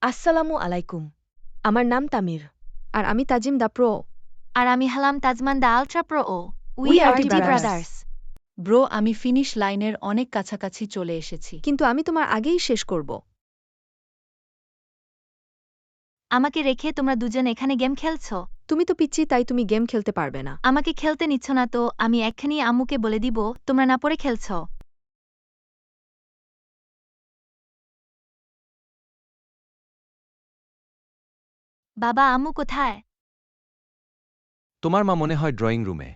আসসালামু আলাইকুম। আমার নাম তামির। আর আমি তাজিম দা প্রো। আর আমি হলাম তাজমান দ্য আলট্রা প্রো ও We are টি the brothers. ব্রাদার্স। ব্রো, আমি ফিনিশ লাইনের অনেক কাছাকাছি চলে এসেছি। কিন্তু আমি তোমার আগেই শেষ করব। আমাকে রেখে তোমরা দুজন এখানে গেম খেলছো? তুমি তো পিচ্ছি, তাই তুমি গেম খেলতে পারবে না। আমাকে খেলতে নিচ্ছ না তো আমি এক্ষুনি আম্মুকে বলে দিব তোমরা না পড়ে খেলছো। বাবা, আম্মু কোথায়? তোমার মা মনে হয় ড্রয়িং রুমে।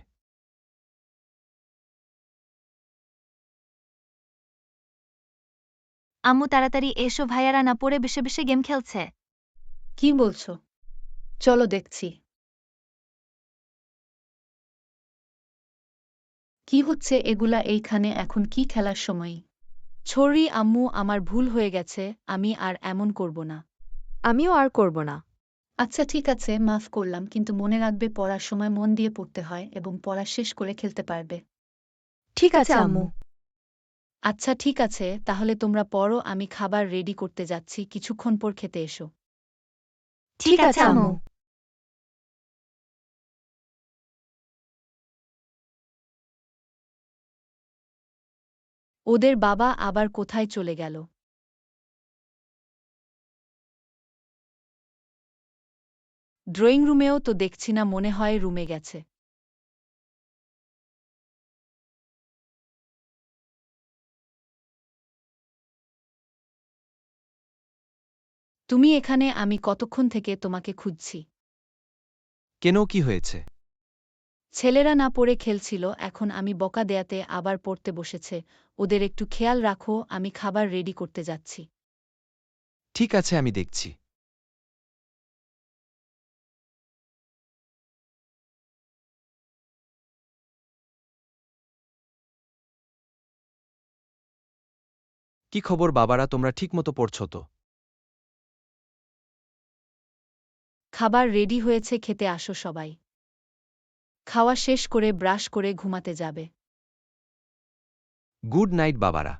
আম্মু তাড়াতাড়ি এসো, ভাইয়ারা না পড়ে বসে বসে গেম খেলছে। কি বলছো? চলো দেখছি। কি হচ্ছে এগুলা এইখানে? এখন কি খেলার সময়? ছড়ি আম্মু, আমার ভুল হয়ে গেছে, আমি আর এমন করব না। আমিও আর করব না। আচ্ছা ঠিক আছে, মাফ করলাম, কিন্তু মনে রাখবে পড়ার সময় মন দিয়ে পড়তে হয় এবং পড়া শেষ করে খেলতে পারবে। ঠিক আছে আম্মু। আচ্ছা ঠিক আছে, তাহলে তোমরা পড়ো, আমি খাবার রেডি করতে যাচ্ছি, কিছুক্ষণ পর খেতে এসো। ঠিক আছে আম্মু। ওদের বাবা আবার কোথায় চলে গেল? ড্রয়িং রুমেও তো দেখছি না, মনে হয় রুমে গেছে। তুমি এখানে? আমি কতক্ষণ থেকে তোমাকে খুঁজছি। কেন, কি হয়েছে? ছেলেরা না পড়ে খেলছিল, এখন আমি বকা দেয়াতে আবার পড়তে বসেছে। ওদের একটু খেয়াল রাখো, আমি খাবার রেডি করতে যাচ্ছি। ঠিক আছে, আমি দেখছি। কি খবর বাবারা, তোমরা ঠিকমতো পড়ছো তো? খাবার রেডি হয়েছে, খেতে আসো সবাই। খাওয়া শেষ করে ব্রাশ করে ঘুমাতে যাবে। গুড নাইট বাবারা।